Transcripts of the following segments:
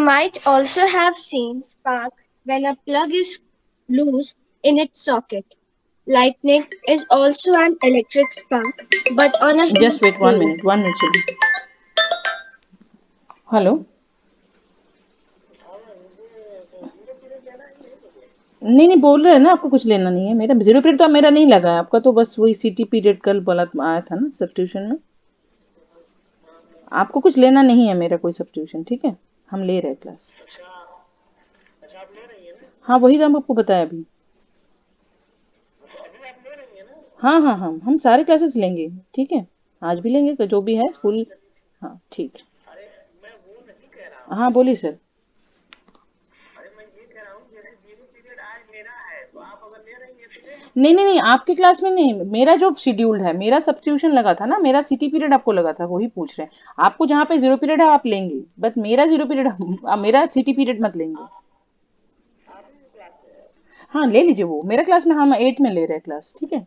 might also have seen sparks when a plug is loose in its socket. Lightning is also an electric spark, but on a Just huge wait scale. 1 minute children. Hello. नहीं नहीं बोल रहे हैं ना आपको कुछ लेना नहीं है. मेरा 0 पीरियड तो मेरा नहीं लगा है. आपका तो बस वही सीटी पीरियड कल बोला आया था ना सब्स्टिट्यूशन में. आपको कुछ लेना नहीं है मेरा कोई सब्स्टिट्यूशन. ठीक है, हम ले रहे हैं क्लास. हाँ वही तो हम आपको बताया अभी. हाँ हाँ हाँ हम सारे क्लासेस लेंगे. ठीक है, आज भी लेंगे जो भी है स्कूल. हाँ ठीक है. हाँ बोलिए सर. नहीं नहीं नहीं आपके क्लास में नहीं. मेरा जो शेड्यूल्ड है मेरा सब्स्टिट्यूशन लगा था ना. मेरा सिटी पीरियड आपको लगा था वही पूछ रहे हैं. आपको जहाँ पे 0 पीरियड है आप लेंगे. बट मेरा 0 पीरियड मेरा सिटी पीरियड मत लेंगे. हाँ ले लीजिए वो मेरा क्लास में. हम 8 में ले रहे हैं क्लास. ठीक है.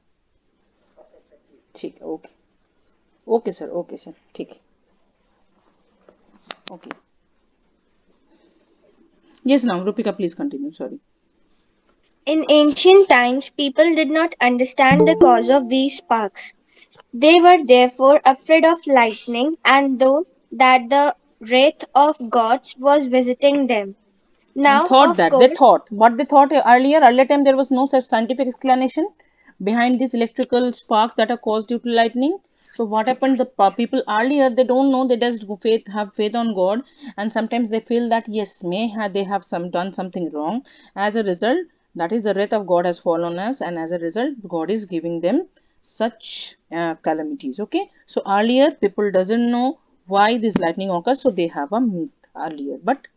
ठीक है ओके. ओके सर ठीक है. Okay. Yes now Rupika please continue. Sorry. In ancient times, people did not understand the cause of these sparks. They were therefore afraid of lightning and thought that the wrath of gods was visiting them. Now, Thought of that they course, thought what they thought earlier time there was no such scientific explanation behind these electrical sparks that are caused due to lightning. So what happened, the people earlier they don't know. They just have faith on God, and sometimes they feel that yes they have done something wrong. As a result, that is the wrath of God has fallen on us, and as a result God is giving them such calamities. Okay, so earlier people doesn't know why this lightning occurs, so they have a myth earlier. But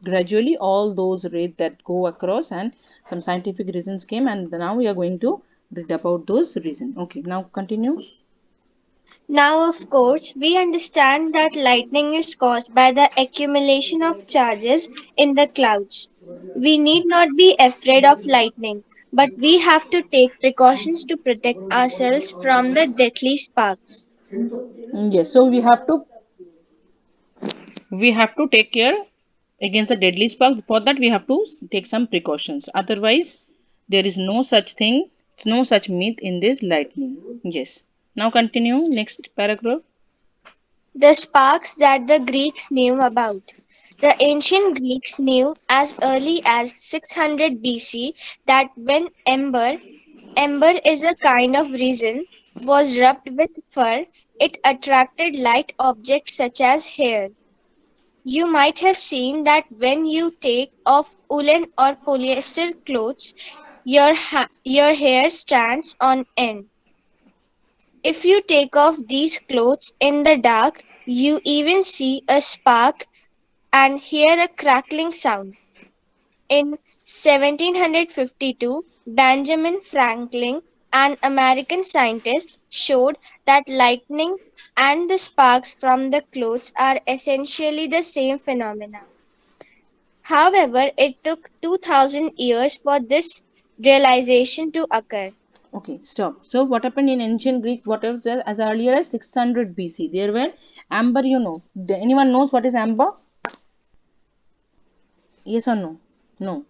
gradually all those rays that go across and some scientific reasons came, and now we are going to read about those reasons. Okay, now continue. we understand that lightning is caused by the accumulation of charges in the clouds. We need not be afraid of lightning, but we have to take precautions to protect ourselves from the deadly sparks. Yes, so we have to take care against the deadly spark. For that we have to take some precautions. Otherwise there is no such thing, no such myth in this lightning. Yes, now continue next paragraph. The sparks that the Greeks knew about. The ancient Greeks knew as early as 600 BC that when ember is a kind of resin, was rubbed with fur, it attracted light objects such as hair. You might have seen that when you take off woolen or polyester clothes, your hair stands on end. If you take off these clothes in the dark, you even see a spark and hear a crackling sound. In 1752, Benjamin Franklin, an American scientist, showed that lightning and the sparks from the clothes are essentially the same phenomena. However, it took 2000 years for this realization to occur. Okay, stop. So what happened in ancient Greek? What was there as earlier as 600 BC? There were amber. Anyone knows what is amber? Yes or no? No.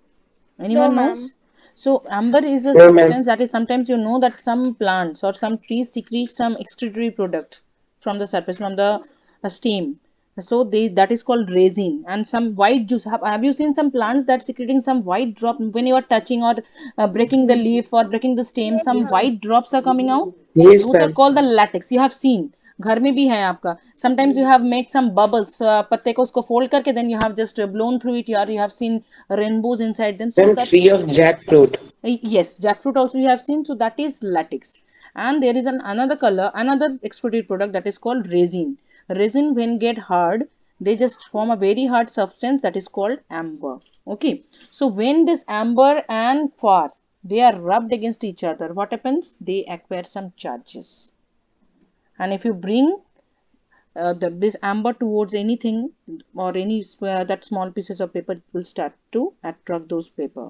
No, Anyone knows? ma'am. So amber is a No, ma'am. substance that is sometimes that some plants or some trees secrete some excretory product from the surface, from the steam. So that is called resin. And some white juice. Have you seen some plants that secreting some white drop when you are touching or breaking the leaf or breaking the stem? Yes, Some ma'am. white drops are coming out. Yes, Those are ma'am. called the latex. You have seen. घर में भी है आपका. Sometimes you have make some bubbles. पत्ते को उसको fold करके then you have just blown through it. You have seen rainbows inside them. So Ma'am, that tree of jackfruit. yes, jackfruit also you have seen. So that is latex. And there is another color, another extruded product that is called resin. Resin when get hard, they just form a very hard substance that is called amber. Okay. So when this amber and fur they are rubbed against each other, what happens? They acquire some charges. And if you bring this amber towards anything or any that small pieces of paper, it will start to attract those paper.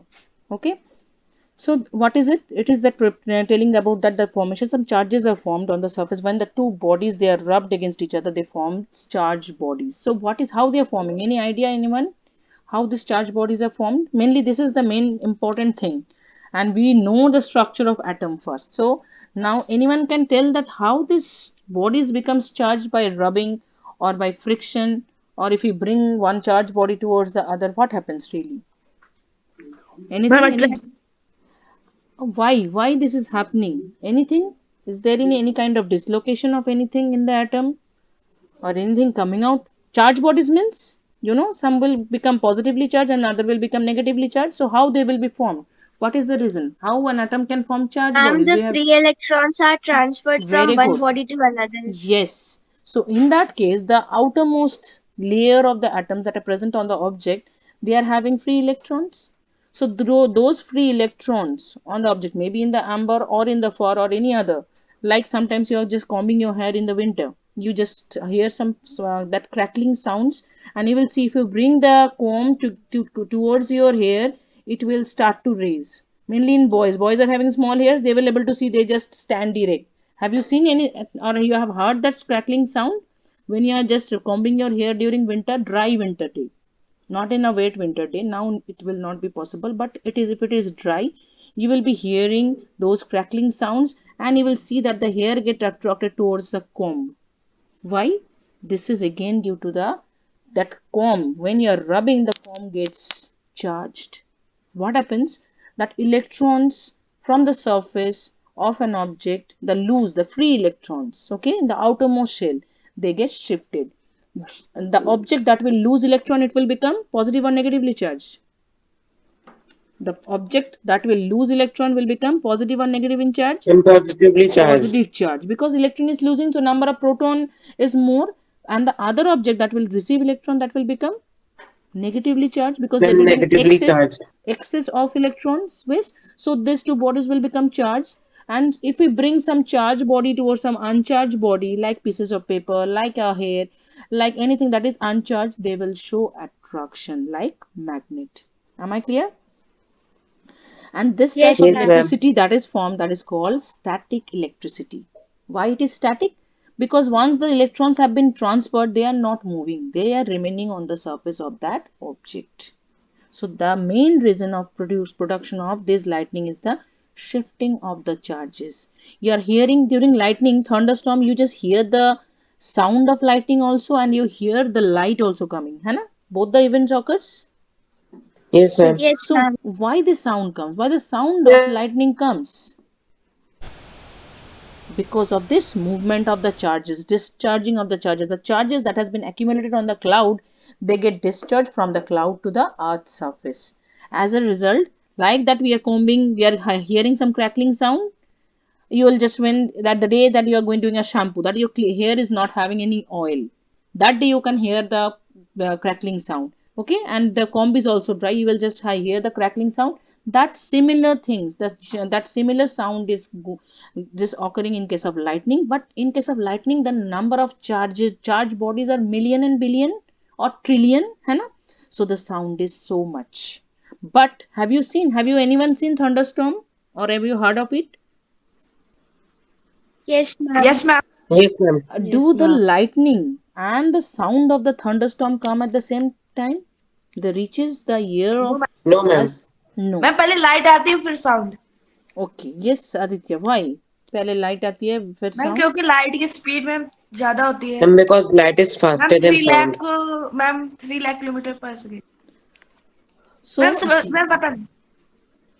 Okay. So what is it? It is that telling about that the formation, some charges are formed on the surface when the two bodies they are rubbed against each other. They form charged bodies. So what is how they are forming? Any idea, anyone? how these charged bodies are formed. Mainly this is the main important thing, and we know the structure of atom first. So now anyone can tell that how this bodies becomes charged by rubbing or by friction, or if you bring one charged body towards the other, what happens really? Ma'am, Anything? Any? Why this is happening? Anything? Is there any kind of dislocation of anything in the atom or anything coming out? Charge bodies means, some will become positively charged and other will become negatively charged. So how they will be formed? What is the reason? How an atom can form charge And bodies? the We have free electrons are transferred from very one good. body to another. Yes. So in that case, the outermost layer of the atoms that are present on the object, they are having free electrons. So those free electrons on the object, maybe in the amber or in the fur or any other, like sometimes you are just combing your hair in the winter, you just hear some that crackling sounds, and you will see if you bring the comb towards your hair, it will start to raise. Mainly in boys. Boys are having small hairs, they will able to see they just stand erect. Have you seen any, or you have heard that crackling sound when you are just combing your hair during winter, dry winter day? Not in a wet winter day. Now it will not be possible, but it is if it is dry, you will be hearing those crackling sounds, and you will see that the hair get attracted towards the comb. Why? This is again due to the that comb. When you are rubbing, the comb gets charged. What happens? That electrons from the surface of an object, the free electrons, okay, in the outermost shell, they get shifted. The object that will lose electron, it will become positive or negatively charged. The object that will lose electron will become positive or negative in charge. and positively charged. Positive charge, because electron is losing, so number of proton is more, and the other object that will receive electron, that will become negatively charged, because there Then will be an negatively charged. excess of electrons waste. So these two bodies will become charged, and if we bring some charged body towards some uncharged body, like pieces of paper, like our hair, like anything that is uncharged, they will show attraction like magnet. Am I clear? And this type Yes, of Yes, ma'am. ma'am. electricity that is formed, that is called static electricity. Why it is static? Because once the electrons have been transferred, they are not moving, they are remaining on the surface of that object. So the main reason of production of this lightning is the shifting of the charges. You are hearing during lightning thunderstorm, you just hear the sound of lightning also, and you hear the light also coming, है ना? Both the events occurs. Yes, So ma'am. Yes, so ma'am. why the sound comes? Why the sound of lightning comes? Because of this movement of the charges, discharging of the charges. The charges that has been accumulated on the cloud, they get discharged from the cloud to the earth's surface. As a result, like that we are combing, we are hearing some crackling sound. You will just, when that the day that you are going doing a shampoo, that your hair is not having any oil, that day you can hear the crackling sound, okay, and the comb is also dry, you will just hear the crackling sound. That similar things, that similar sound is just occurring in case of lightning. But in case of lightning, the number of charge bodies are million and billion or trillion, है ना? So the sound is so much. But have you anyone seen thunderstorm, or have you heard of it? Yes, Yes, ma'am. ma'am. Yes, ma'am. Do Yes, the ma'am. lightning and the sound of the thunderstorm come at the same time? They reaches the ear No, of ma'am. No, ma'am. us? No. Ma'am पहले light आती है फिर sound. Okay. Yes, Aditya. Why? पहले light आती है फिर ma'am sound. क्योंकि light की स्पीड मैम ज्यादा होती है। Ma'am, because light is ma'am faster than 3 lakh sound. Ma'am 3 lakh kilometre पर सेकेंड। मैम So मैम पता नहीं।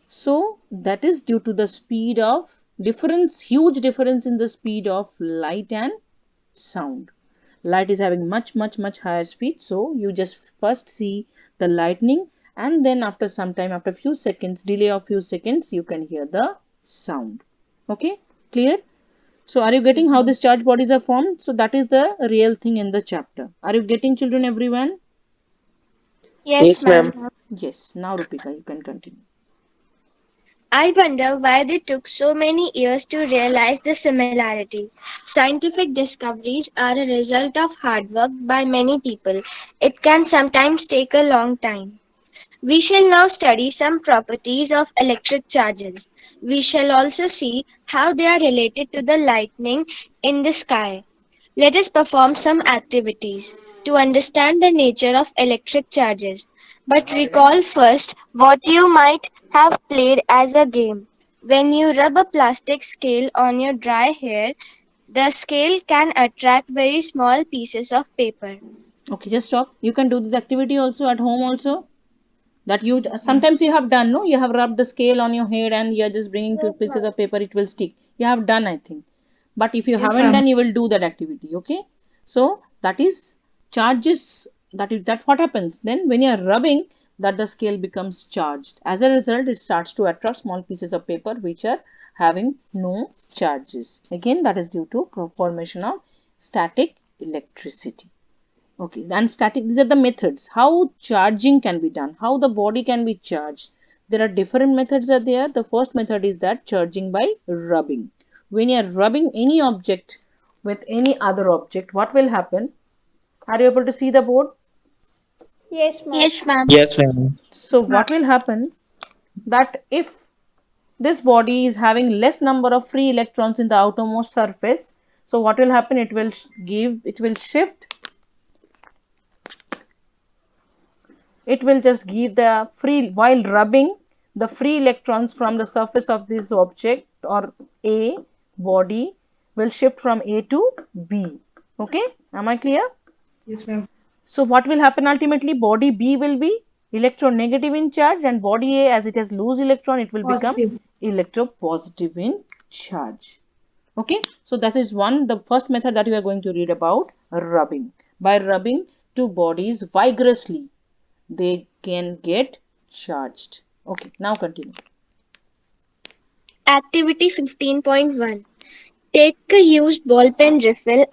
so that is due to the speed of difference, huge difference in the speed of light and sound. Light is having much higher speed, so you just first see the lightning, and then after some time, after few seconds, delay of few seconds, you can hear the sound. Okay, clear? So are you Yes, getting how ma'am. these charge bodies are formed? So that is the real thing in the chapter. Are you getting, children, everyone? Yes, Yes, ma'am. ma'am. Yes. Now Rupika, you can continue. I wonder why they took so many years to realize the similarities. Scientific discoveries are a result of hard work by many people. It can sometimes take a long time. We shall now study some properties of electric charges. We shall also see how they are related to the lightning in the sky. Let us perform some activities to understand the nature of electric charges. But recall first what you might have played as a game. When you rub a plastic scale on your dry hair, the scale can attract very small pieces of paper. Okay, just stop. You can do this activity also at home also. That you Yes, ma'am. sometimes you have done, no? You have rubbed the scale on your head and you're just bringing two pieces of paper. It will stick. You have done, I think. But if you Yes, haven't ma'am. done, you will do that activity. Okay. So that is charges. That what happens then when you are rubbing, that the scale becomes charged. As a result, it starts to attract small pieces of paper which are having no charges. Again, that is due to formation of static electricity. Okay, and static, these are the methods how charging can be done, how the body can be charged. There are different methods are there. The first method is that charging by rubbing. When you are rubbing any object with any other object, what will happen? Are you able to see the board? Yes, ma'am. Yes, ma'am. So Yes, ma'am. what will happen that if this body is having less number of free electrons in the outermost surface, so what will happen? It will shift, it will just give the free, while rubbing, the free electrons from the surface of this object or A body will shift from A to B. Okay, am I clear? Yes, ma'am. So what will happen ultimately? Body B will be electronegative in charge, and body A, as it has loose electron, it will become Positive. electropositive in charge. Okay, so that is the first method that we are going to read about, rubbing. By rubbing two bodies vigorously, they can get charged. Okay, now continue. Activity 15.1. Take a used ball pen refill